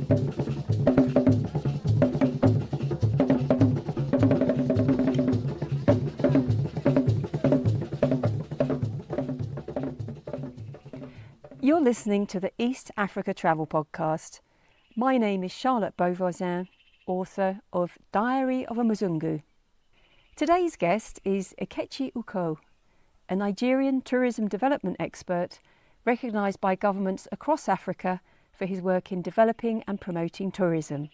You're listening to the East Africa Travel Podcast. My name is Charlotte Beauvoisin, author of Diary of a Muzungu. Today's guest is Ikechi Uko, a Nigerian tourism development expert recognised by governments across Africa for his work in developing and promoting tourism.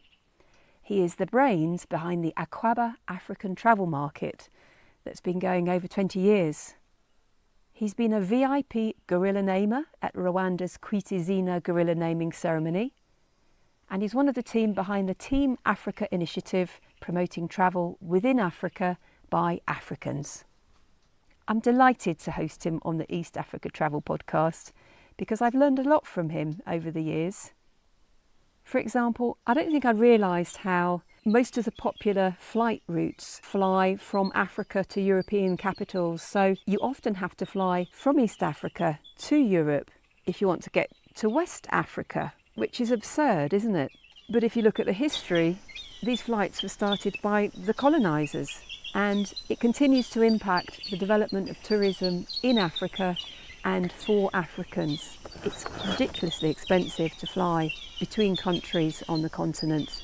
He is the brains behind the Akwaaba African travel market that's been going over 20 years. He's been a VIP gorilla namer at Rwanda's Kwitizina gorilla naming ceremony, and he's one of the team behind the Team Africa initiative promoting travel within Africa by Africans. I'm delighted to host him on the East Africa Travel Podcast because I've learned a lot from him over the years. For example, I don't think I realised how most of the popular flight routes fly from Africa to European capitals, so you often have to fly from East Africa to Europe if you want to get to West Africa, which is absurd, isn't it? But if you look at the history, these flights were started by the colonisers, and it continues to impact the development of tourism in Africa and for Africans. It's ridiculously expensive to fly between countries on the continent.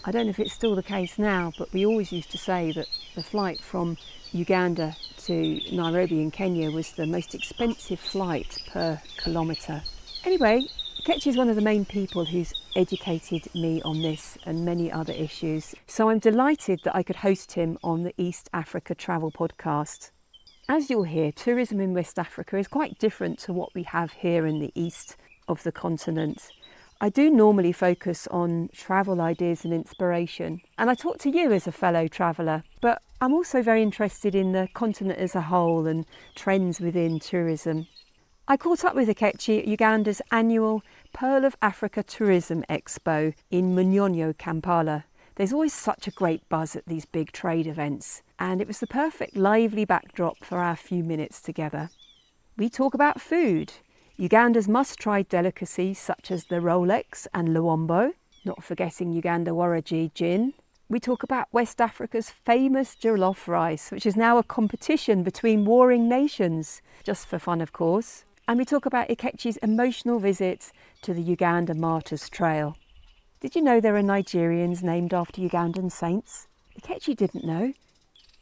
I don't know if it's still the case now, but we always used to say that the flight from Uganda to Nairobi in Kenya was the most expensive flight per kilometre. Anyway, Ikechi is one of the main people who's educated me on this and many other issues, so I'm delighted that I could host him on the East Africa Travel Podcast. As you'll hear, tourism in West Africa is quite different to what we have here in the east of the continent. I do normally focus on travel ideas and inspiration, and I talk to you as a fellow traveller, but I'm also very interested in the continent as a whole and trends within tourism. I caught up with Ikechi at Uganda's annual Pearl of Africa Tourism Expo in Munyonyo, Kampala. There's always such a great buzz at these big trade events, and it was the perfect lively backdrop for our few minutes together. We talk about food, Uganda's must-try delicacies such as the Rolex and Luombo, not forgetting Uganda Waraji gin. We talk about West Africa's famous jollof rice, which is now a competition between warring nations, just for fun of course. And we talk about Ikechi's emotional visit to the Uganda Martyrs Trail. Did you know there are Nigerians named after Ugandan saints? Ikechi didn't know.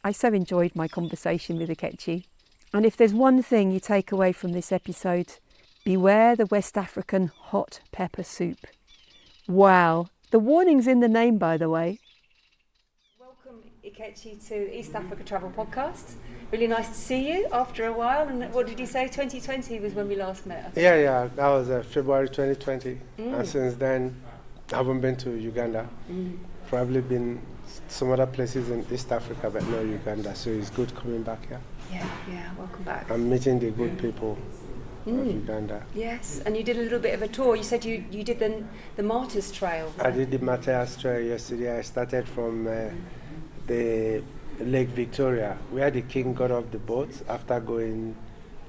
I so enjoyed my conversation with Ikechi. And if there's one thing you take away from this episode, beware the West African hot pepper soup. Wow, the warning's in the name, by the way. Welcome, Ikechi, to East Africa Travel Podcast. Really nice to see you after a while. And what did you say, 2020 was when we last met? Yeah, that was February 2020. And since then, I haven't been to Uganda. Probably been some other places in East Africa, but not Uganda. So it's good coming back here. Yeah, welcome back. I'm meeting the good people of Uganda. Yes, and you did a little bit of a tour. You said you did the Martyrs Trail. I did the Martyrs Trail yesterday. I started from the Lake Victoria, where the king got off the boat after going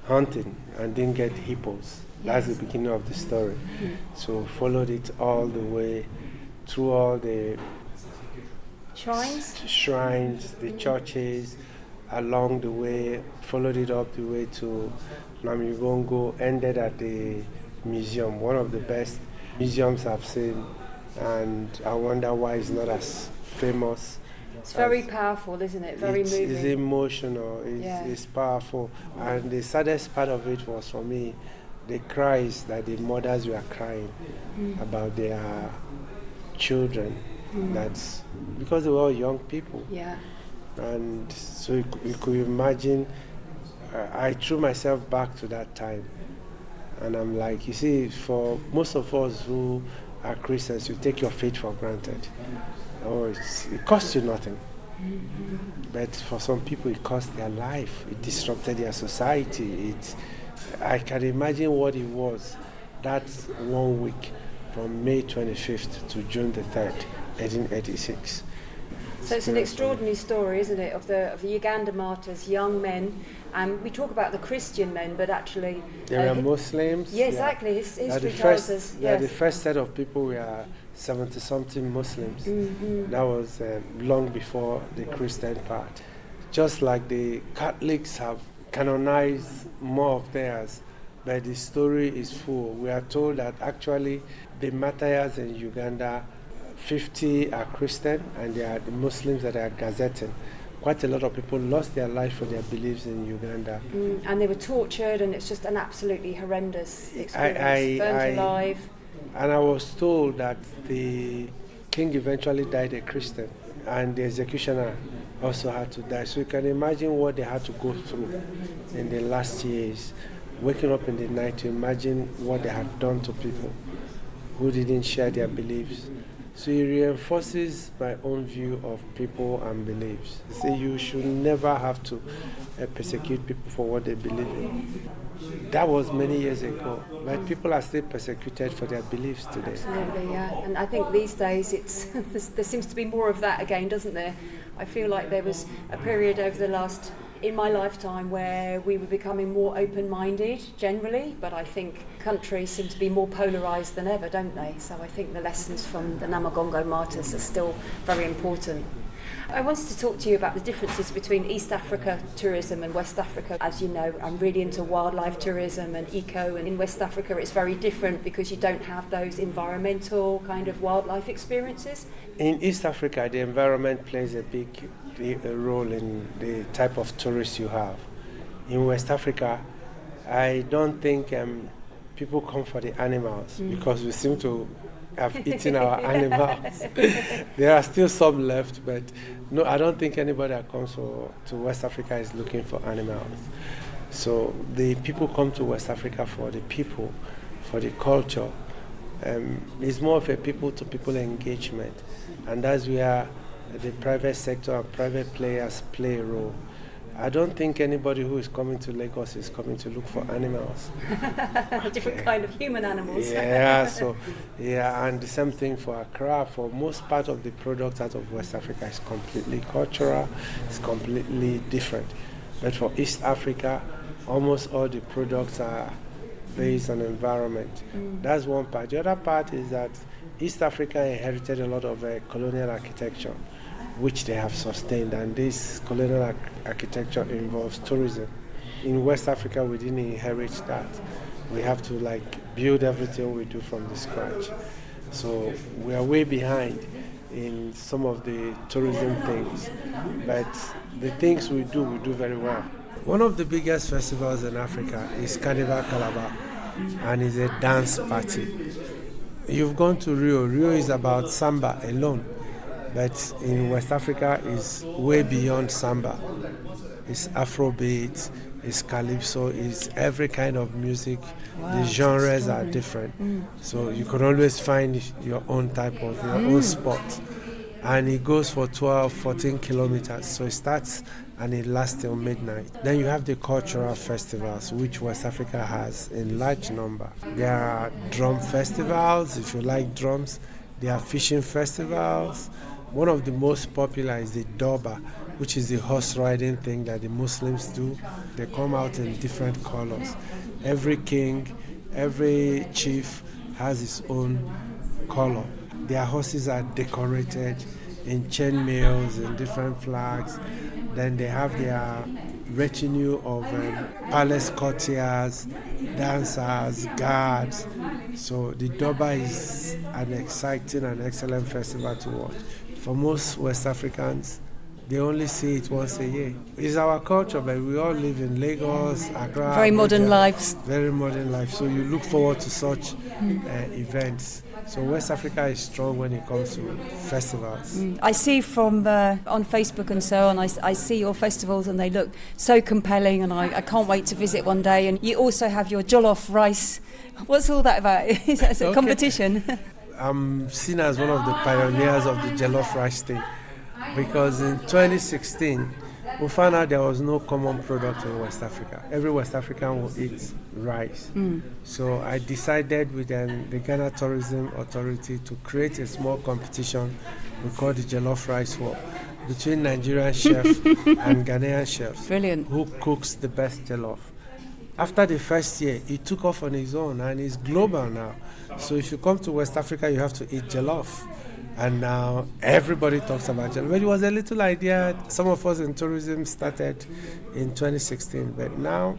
hunting and didn't get hippos. That's the beginning of the story. So followed it all the way through all the shrines, the churches, along the way, followed it up the way to Namugongo, ended at the museum, one of the best museums I've seen, and I wonder why it's not as famous. It's very powerful, isn't it? Very moving. It's emotional, it's powerful, and the saddest part of it was for me, the cries that the mothers were crying about their children. That's because they were all young people. Yeah. And so you could imagine, I threw myself back to that time. And I'm like, you see, for most of us who are Christians, you take your faith for granted. It costs you nothing. But for some people, it cost their life. It disrupted their society. I can imagine what it was that 1 week from May 25th to June the 3rd, 1886. So it's an extraordinary story, isn't it, of the Uganda martyrs, young men And we talk about the Christian men, but actually... They were Muslims. Yeah, exactly. History tells us. They are the first set of people were 70-something Muslims. Mm-hmm. That was long before the Christian part. Just like the Catholics have canonized more of theirs, but the story is full. We are told that actually the Martyrs in Uganda, 50 are Christian, and they are the Muslims that are gazetting. Quite a lot of people lost their life for their beliefs in Uganda. And they were tortured, and it's just an absolutely horrendous experience. Burned alive. And I was told that the king eventually died a Christian, and the executioner also had to die. So you can imagine what they had to go through in the last years, waking up in the night to imagine what they had done to people who didn't share their beliefs. So it reinforces my own view of people and beliefs. So you should never have to persecute people for what they believe in. That was many years ago, but people are still persecuted for their beliefs today. Absolutely, yeah. And I think these days there seems to be more of that again, doesn't there? I feel like there was a period over the last, in my lifetime, where we were becoming more open-minded generally, but I think countries seem to be more polarised than ever, don't they? So I think the lessons from the Namugongo Martyrs are still very important. I wanted to talk to you about the differences between East Africa tourism and West Africa. As you know, I'm really into wildlife tourism and eco, and in West Africa it's very different because you don't have those environmental kind of wildlife experiences. In East Africa, the environment plays a big role in the type of tourists you have. In West Africa, I don't think people come for the animals because we seem to have eaten our animals. There are still some left, but no, I don't think anybody that comes to West Africa is looking for animals. So the people come to West Africa for the people, for the culture. It's more of a people-to-people engagement, and that's where the private sector and private players play a role. I don't think anybody who is coming to Lagos is coming to look for animals. Different kind of human animals. And the same thing for Accra. For most part of the products out of West Africa is completely cultural, it's completely different. But for East Africa, almost all the products are based on environment. That's one part. The other part is that East Africa inherited a lot of colonial architecture, which they have sustained, and this colonial architecture involves tourism. In West Africa, we didn't inherit that. We have to build everything we do from the scratch. So we are way behind in some of the tourism things, but the things we do very well. One of the biggest festivals in Africa is Carnival Calabar, and it's a dance party. You've gone to Rio. Rio is about samba alone. But in West Africa, it's way beyond samba. It's Afrobeat, it's calypso, it's every kind of music. Wow, the genres are different. So you can always find your own type of, your own spot. And it goes for 12, 14 kilometers. So it starts and it lasts till midnight. Then you have the cultural festivals, which West Africa has in large number. There are drum festivals, if you like drums. There are fishing festivals. One of the most popular is the Durbar, which is the horse riding thing that the Muslims do. They come out in different colors. Every king, every chief has his own color. Their horses are decorated in chainmails and different flags. Then they have their retinue of palace courtiers, dancers, guards. So the Durbar is an exciting and excellent festival to watch. For most West Africans, they only see it once a year. It's our culture, but we all live in Lagos, Accra. Very modern lives. Very modern life. So you look forward to such events. So West Africa is strong when it comes to festivals. I see from on Facebook and so on, I see your festivals and they look so compelling, and I can't wait to visit one day. And you also have your jollof rice. What's all that about? Is that a competition? I'm seen as one of the pioneers of the jollof rice thing, because in 2016 we found out there was no common product in West Africa. Every West African will eat rice. So I decided with the Ghana Tourism Authority to create a small competition we call the Jollof Rice War. between Nigerian chef and Ghanaian chefs. Brilliant. Who cooks the best jollof. After the first year, he took off on his own and he's global now. So if you come to West Africa, you have to eat jollof. And now everybody talks about jollof. But it was a little idea. Some of us in tourism started in 2016. But now...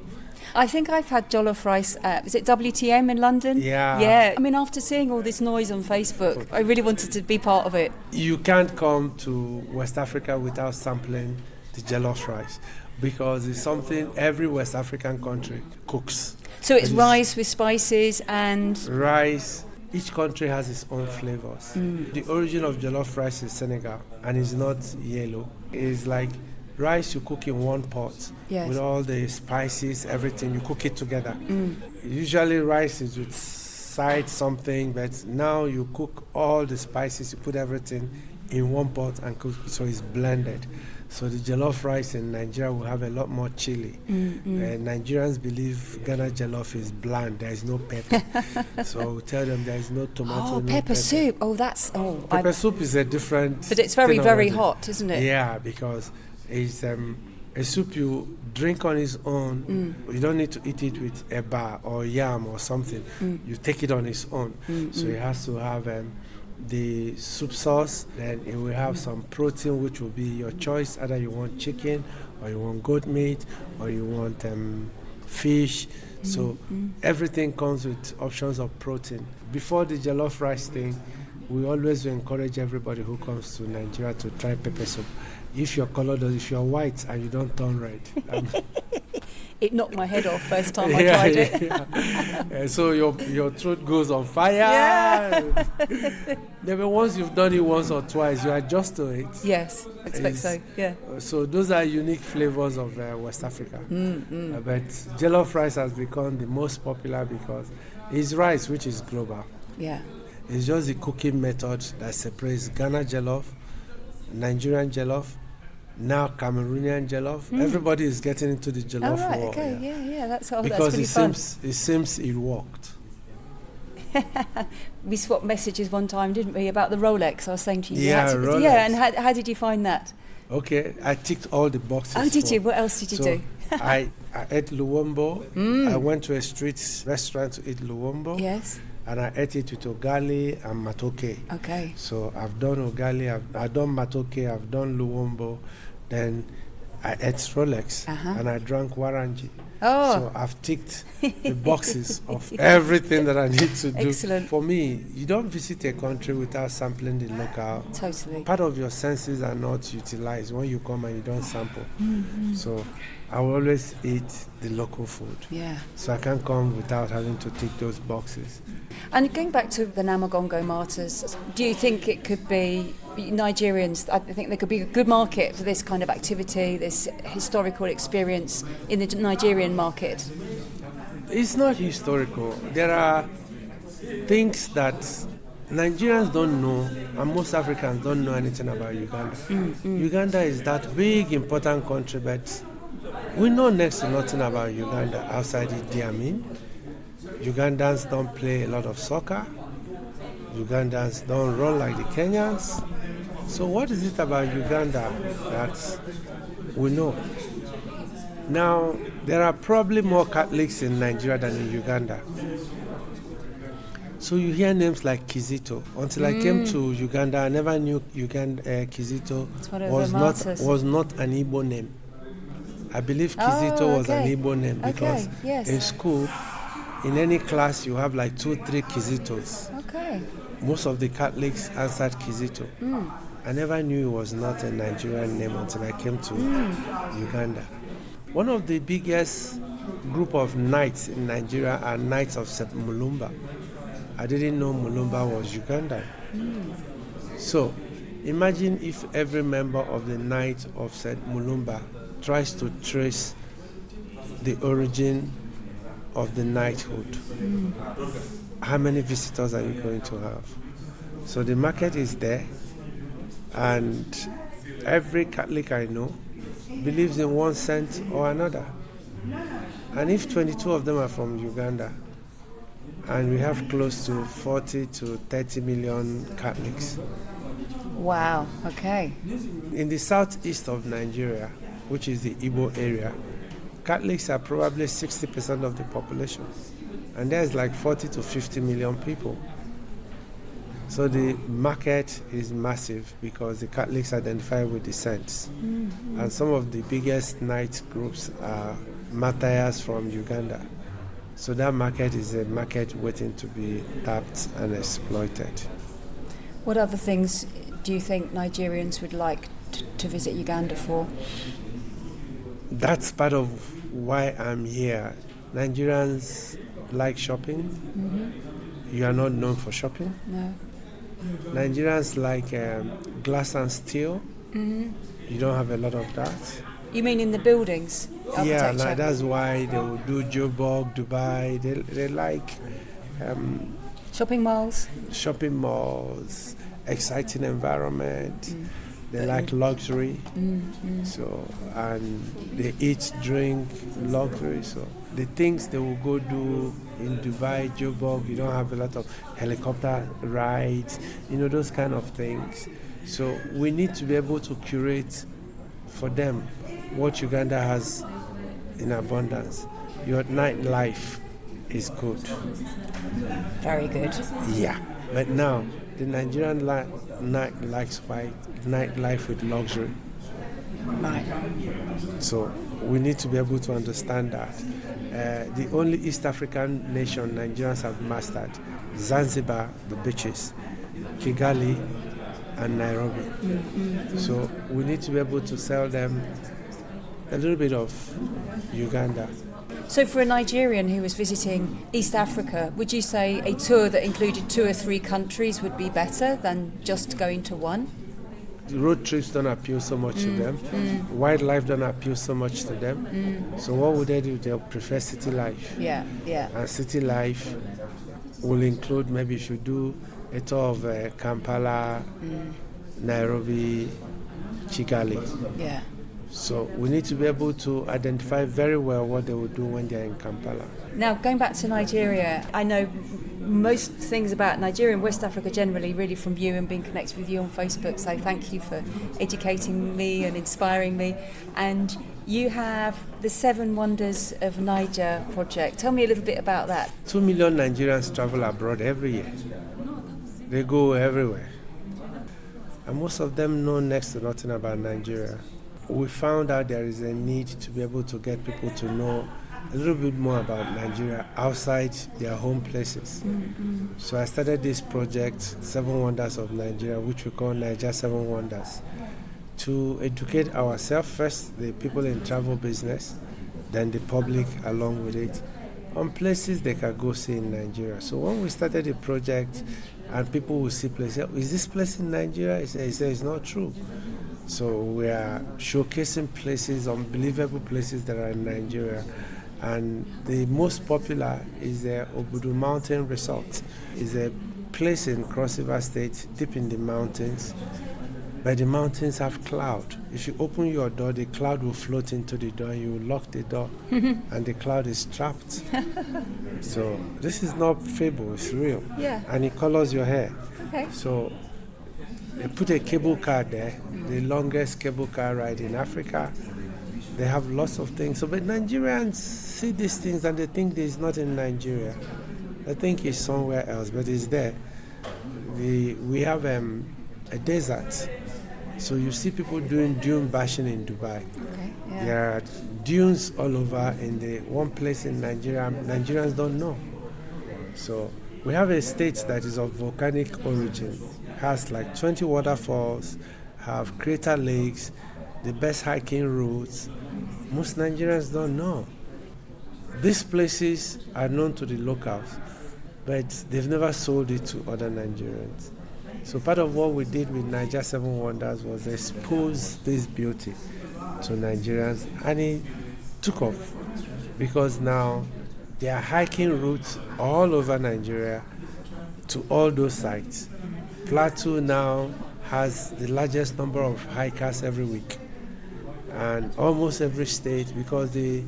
I think I've had jollof rice at, is it WTM in London? Yeah. Yeah. I mean, after seeing all this noise on Facebook, I really wanted to be part of it. You can't come to West Africa without sampling the jollof rice, because it's something every West African country cooks. So it's rice with spices and... Rice. Each country has its own flavors. The origin of jollof rice is Senegal, and it's not yellow. It's like rice you cook in one pot with all the spices, everything. You cook it together. Usually rice is with side something, but now you cook all the spices, you put everything in one pot and cook, so it's blended. So the jollof rice in Nigeria will have a lot more chili. Nigerians believe Ghana jollof is bland. There is no pepper. So we tell them there is no tomato. Oh, no pepper soup. Oh, that's... Pepper soup is a different... But it's very, very already. hot, isn't it? Yeah, because it's a soup you drink on its own. You don't need to eat it with eba or yam or something. You take it on its own. So it has to have... the soup sauce, then it will have some protein, which will be your choice. Either you want chicken, or you want goat meat, or you want fish. So everything comes with options of protein. Before the jollof rice thing, we always encourage everybody who comes to Nigeria to try pepper soup. If you're colored, if you're white and you don't turn red. It knocked my head off first time I tried it. So your throat goes on fire. Yeah. Then once you've done it once or twice, you adjust to it. Yes, I expect so, yeah. So those are unique flavors of West Africa. But jollof rice has become the most popular because it's rice, which is global. Yeah. It's just the cooking method that separates Ghana jollof, Nigerian jollof, now Cameroonian jollof. Everybody is getting into the jollof war. Okay, yeah, that's all. Because that's really it seems it worked. We swapped messages one time, didn't we, about the Rolex? I was saying to you. Rolex. Yeah, and how did you find that? Okay, I ticked all the boxes. Oh, did you? What else did you do? I ate luwombo. I went to a street restaurant to eat luwombo. Yes. And I ate it with ugali and matoke. Okay. So I've done ugali, I've done matoke, I've done luwombo. Then I ate Rolex and I drank warangi. Oh. So I've ticked the boxes of everything that I need to do. Excellent. For me, you don't visit a country without sampling the local. Totally. Part of your senses are not utilized when you come and you don't sample. So I will always eat the local food. Yeah. So I can't come without having to tick those boxes. And going back to the Namugongo Martyrs, do you think it could be Nigerians? I think there could be a good market for this kind of activity, this historical experience in the Nigerian market. It's not historical. There are things that Nigerians don't know, and most Africans don't know anything about Uganda. Uganda is that big, important country, but we know next to nothing about Uganda outside Idi Amin. Ugandans don't play a lot of soccer. Ugandans don't run like the Kenyans. So what is it about Uganda that we know? Now, there are probably more Catholics in Nigeria than in Uganda. So you hear names like Kizito. Until I came to Uganda, I never knew Kizito was not an Igbo name. I believe Kizito was an Igbo name because in school, in any class, you have like 2-3 Kizitos. Okay. Most of the Catholics answered Kizito. I never knew it was not a Nigerian name until I came to Uganda. One of the biggest group of knights in Nigeria are Knights of St. Mulumba. I didn't know Mulumba was Ugandan. So, imagine if every member of the Knights of St. Mulumba tries to trace the origin of the knighthood. How many visitors are you going to have? So the market is there, and every Catholic I know believes in one saint or another. And if 22 of them are from Uganda, and we have close to 40 to 30 million Catholics, Wow, okay. In the southeast of Nigeria, which is the Igbo area, Catholics are probably 60% of the population. And there's like 40 to 50 million people. So the market is massive because the Catholics identify with the saints. Mm-hmm. And some of the biggest night groups are Martyrs from Uganda. So that market is a market waiting to be tapped and exploited. What other things do you think Nigerians would like to visit Uganda for? That's part of why I'm here. Nigerians like shopping. Mm-hmm. You are not known for shopping. No. Nigerians like glass and steel. Mm-hmm. You don't have a lot of that. You mean in the buildings? Yeah, like that's why they will do Joburg, Dubai. They like shopping malls, exciting environment. They like luxury. So, and they eat, drink, luxury. So the things they will go do in Dubai, Joburg, you don't have a lot of helicopter rides, those kind of things. So we need to be able to curate for them what Uganda has in abundance. Your nightlife is good. Very good. Yeah, but now the Nigerian nightlife with luxury. Right. So we need to be able to understand that. The only East African nation Nigerians have mastered, Zanzibar, the beaches, Kigali, and Nairobi. Mm-hmm. So we need to be able to sell them a little bit of Uganda. So for a Nigerian who was visiting East Africa, would you say a tour that included 2 or 3 countries would be better than just going to one? The road trips don't appeal so much to them. Wildlife don't appeal so much to them. So what would they do? They'll prefer city life. Yeah. And city life will include, maybe if you do a tour of Kampala, Nairobi, Kigali. Yeah. So we need to be able to identify very well what they will do when they're in Kampala. Now, going back to Nigeria, I know most things about Nigeria and West Africa generally really from you and being connected with you on Facebook, so thank you for educating me and inspiring me. And you have the 7 Wonders of Niger project. Tell me a little bit about that. 2 million Nigerians travel abroad every year. They go everywhere. And most of them know next to nothing about Nigeria. We found out there is a need to be able to get people to know a little bit more about Nigeria outside their home places. Mm-hmm. So I started this project, 7 Wonders of Nigeria, which we call Niger 7 Wonders, to educate ourselves first, the people in travel business, then the public along with it, on places they can go see in Nigeria. So when we started the project and people will see places, is this place in Nigeria? He said it's not true. So we are showcasing places, unbelievable places that are in Nigeria. And the most popular is the Obudu Mountain Resort. It's a place in Cross River State, deep in the mountains. But the mountains have cloud. If you open your door, the cloud will float into the door. You lock the door, and the cloud is trapped. So this is not fable; it's real. Yeah. And it colors your hair. Okay. So they put a cable car there, the longest cable car ride in Africa. They have lots of things. So, but Nigerians see these things and they think it's not in Nigeria. They think it's somewhere else, but it's there. We have a desert. So you see people doing dune bashing in Dubai. Okay, yeah. There are dunes all over in the one place in Nigeria. Nigerians don't know. So we have a state that is of volcanic origin, has like 20 waterfalls, have crater lakes, the best hiking routes. Most Nigerians don't know. These places are known to the locals, but they've never sold it to other Nigerians. So part of what we did with Niger 7 Wonders was expose this beauty to Nigerians, and it took off because now there are hiking routes all over Nigeria to all those sites. Plateau now has the largest number of hikers every week, and almost every state, because the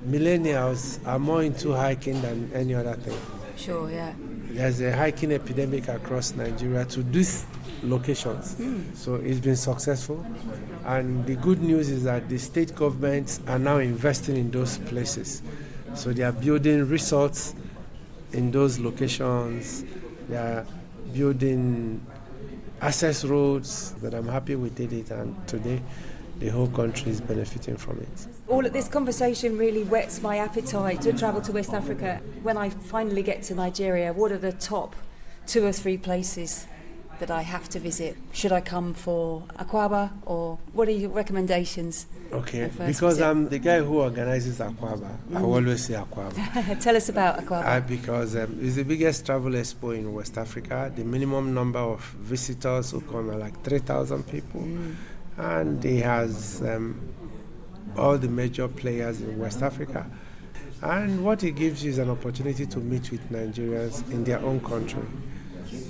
millennials are more into hiking than any other thing. Sure, yeah. there's a hiking epidemic across Nigeria to these locations. So it's been successful. And the good news is that the state governments are now investing in those places. So they are building resorts in those locations. They are building access roads, but I'm happy we did it, and today the whole country is benefiting from it. All of this conversation really whets my appetite to travel to West Africa. When I finally get to Nigeria, what are the top 2 or 3 places that I have to visit? Should I come for Akwaba, or what are your recommendations? Okay, because I'm the guy who organizes Akwaba, I always say Akwaba. Tell us about Akwaba. Because it's the biggest travel expo in West Africa. The minimum number of visitors who come are like 3,000 people. And it has all the major players in West Africa. And what it gives you is an opportunity to meet with Nigerians in their own country.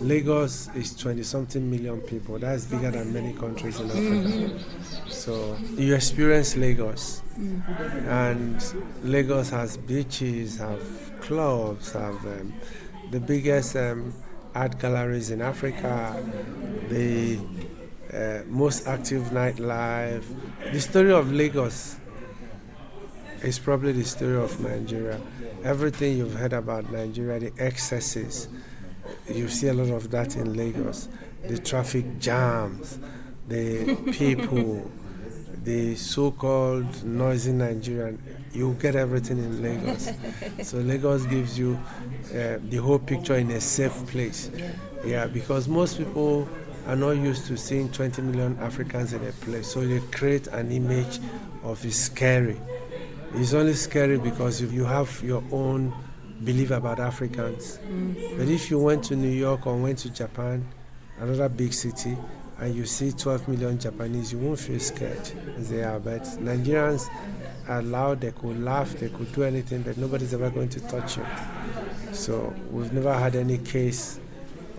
Lagos is 20-something million people. That's bigger than many countries in Africa. So you experience Lagos. And Lagos has beaches, have clubs, have the biggest art galleries in Africa, the most active nightlife. The story of Lagos is probably the story of Nigeria. Everything you've heard about Nigeria, the excesses, you see a lot of that in Lagos. The traffic jams, the people, the so-called noisy Nigerian, you get everything in Lagos. So Lagos gives you the whole picture in a safe place. Yeah, because most people are not used to seeing 20 million Africans in a place. So they create an image of it's scary. It's only scary because if you have your own belief about Africans. But if you went to New York or went to Japan, another big city, and you see 12 million Japanese, you won't feel scared. They are, but Nigerians are loud, they could laugh, they could do anything, but nobody's ever going to touch you. So we've never had any case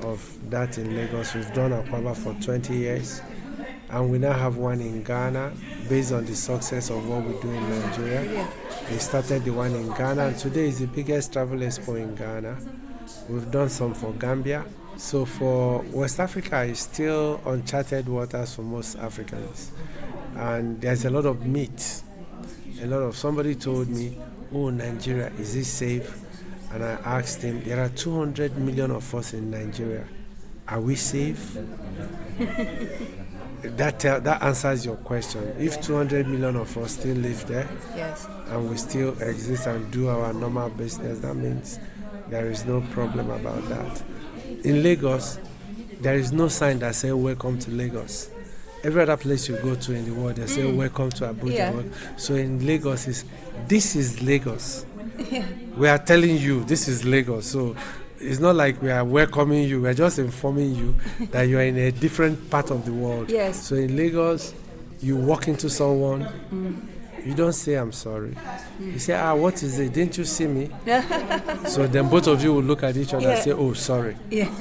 of that in Lagos. We've done Akwaba for 20 years, and we now have one in Ghana based on the success of what we do in Nigeria. We started the one in Ghana, and today is the biggest travel expo in Ghana. We've done some for Gambia. So for West Africa, it's still uncharted waters for most Africans. And there's a lot of myths. Somebody told me, oh, Nigeria, is it safe? And I asked him, there are 200 million of us in Nigeria. Are we safe? That answers your question. If 200 million of us still live there, yes, and we still exist and do our normal business, that means there is no problem about that. In Lagos, there is no sign that says welcome to Lagos. Every other place you go to in the world, they say welcome to Abuja. Yeah. So in Lagos, this is Lagos. We are telling you this is Lagos. So it's not like we are welcoming you. We are just informing you that you are in a different part of the world. Yes. So in Lagos, you walk into someone, you don't say I'm sorry. You say, what is it? Didn't you see me? So then both of you will look at each other and say, oh, sorry. Yeah.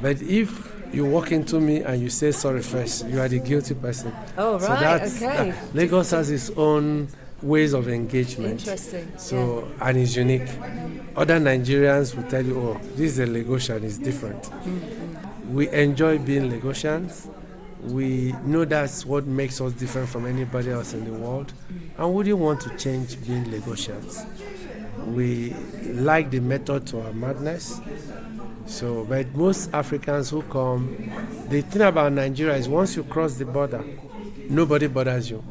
But if you walk into me and you say sorry first, you are the guilty person. Oh, right. So okay. Lagos has its own ways of engagement. Interesting. So, and it's unique. Other Nigerians will tell you, oh, this is a Lagosian, it's different. We enjoy being Lagosians. We know that's what makes us different from anybody else in the world. And we didn't want to change being Lagosians. We like the method to our madness. So, but most Africans who come, the thing about Nigeria is once you cross the border, nobody bothers you.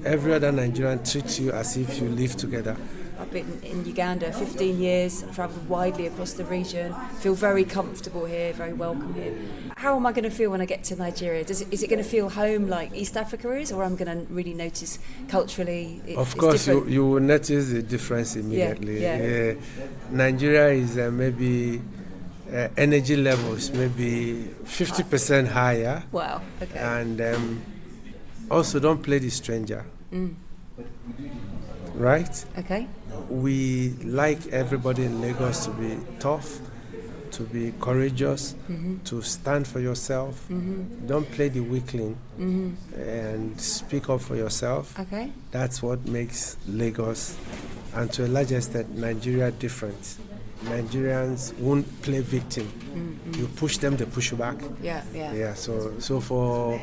Every other Nigerian treats you as if you live together. I've been in Uganda 15 years, I've travelled widely across the region, feel very comfortable here, very welcome here. How am I going to feel when I get to Nigeria? Is it going to feel home like East Africa is, or I'm going to really notice culturally Of course, you will notice the difference immediately. Yeah. Nigeria is maybe energy levels maybe 50% higher. Wow, okay. And also don't play the stranger. Right? Okay. We like everybody in Lagos to be tough, to be courageous, to stand for yourself. Don't play the weakling and speak up for yourself. Okay. That's what makes Lagos and to a large extent Nigeria different. Nigerians won't play victim. You push them, they push you back. Yeah. So for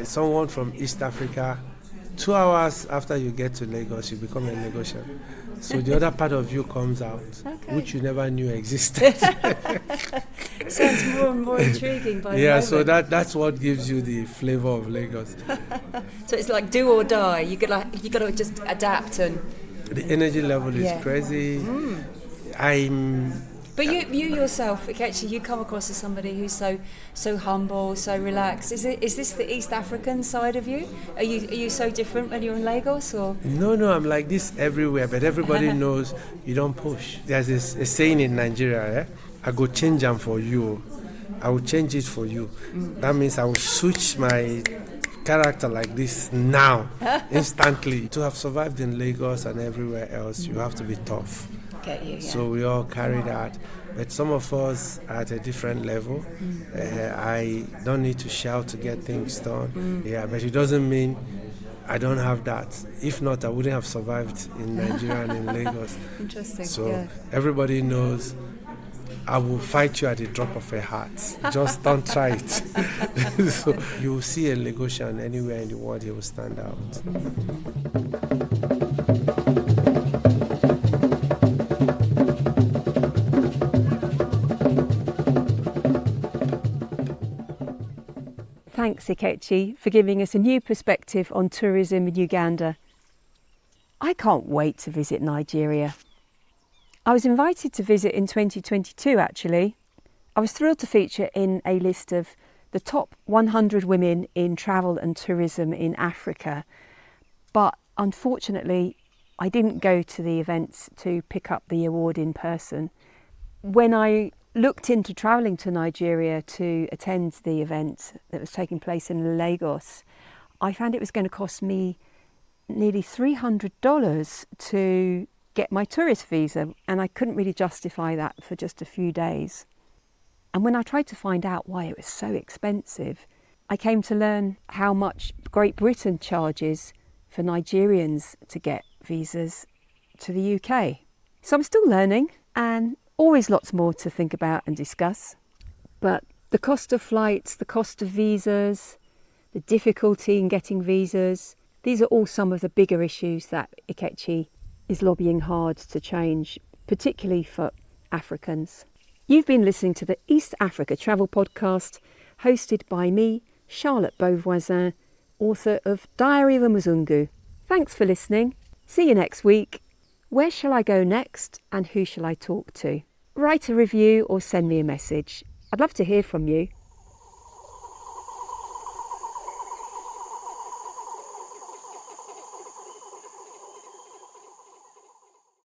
someone from East Africa, 2 hours after you get to Lagos, you become a Lagosian. So the other part of you comes out, which you never knew existed. Sounds more and more intriguing by the moment. So that's what gives you the flavor of Lagos. So it's like do or die. You got to just adapt, and the energy level is crazy. But you yourself, Ikechi, you come across as somebody who's so humble, so relaxed. Is this the East African side of you? Are you so different when you're in Lagos, or? No, I'm like this everywhere, but everybody knows you don't push. There's a saying in Nigeria, I go change them for you. I will change it for you. That means I will switch my character like this now, instantly. To have survived in Lagos and everywhere else, you have to be tough. So we all carry that, but some of us are at a different level. I don't need to shout to get things done. But it doesn't mean I don't have that. If not, I wouldn't have survived in Nigeria and in Lagos. Interesting. So everybody knows I will fight you at the drop of a hat. Just don't try it. So you will see a Lagosian anywhere in the world, he will stand out. Thanks, Ikechi, for giving us a new perspective on tourism in Uganda. I can't wait to visit Nigeria. I was invited to visit in 2022, actually. I was thrilled to feature in a list of the top 100 women in travel and tourism in Africa. But unfortunately, I didn't go to the events to pick up the award in person. When I looked into travelling to Nigeria to attend the event that was taking place in Lagos, I found it was going to cost me nearly $300 to get my tourist visa, and I couldn't really justify that for just a few days. And when I tried to find out why it was so expensive, I came to learn how much Great Britain charges for Nigerians to get visas to the UK. So I'm still learning, and always lots more to think about and discuss. But the cost of flights, the cost of visas, the difficulty in getting visas, these are all some of the bigger issues that Ikechi is lobbying hard to change, particularly for Africans. You've been listening to the East Africa Travel Podcast, hosted by me, Charlotte Beauvoisin, author of Diary of a Muzungu. Thanks for listening. See you next week. Where shall I go next, and who shall I talk to? Write a review or send me a message. I'd love to hear from you.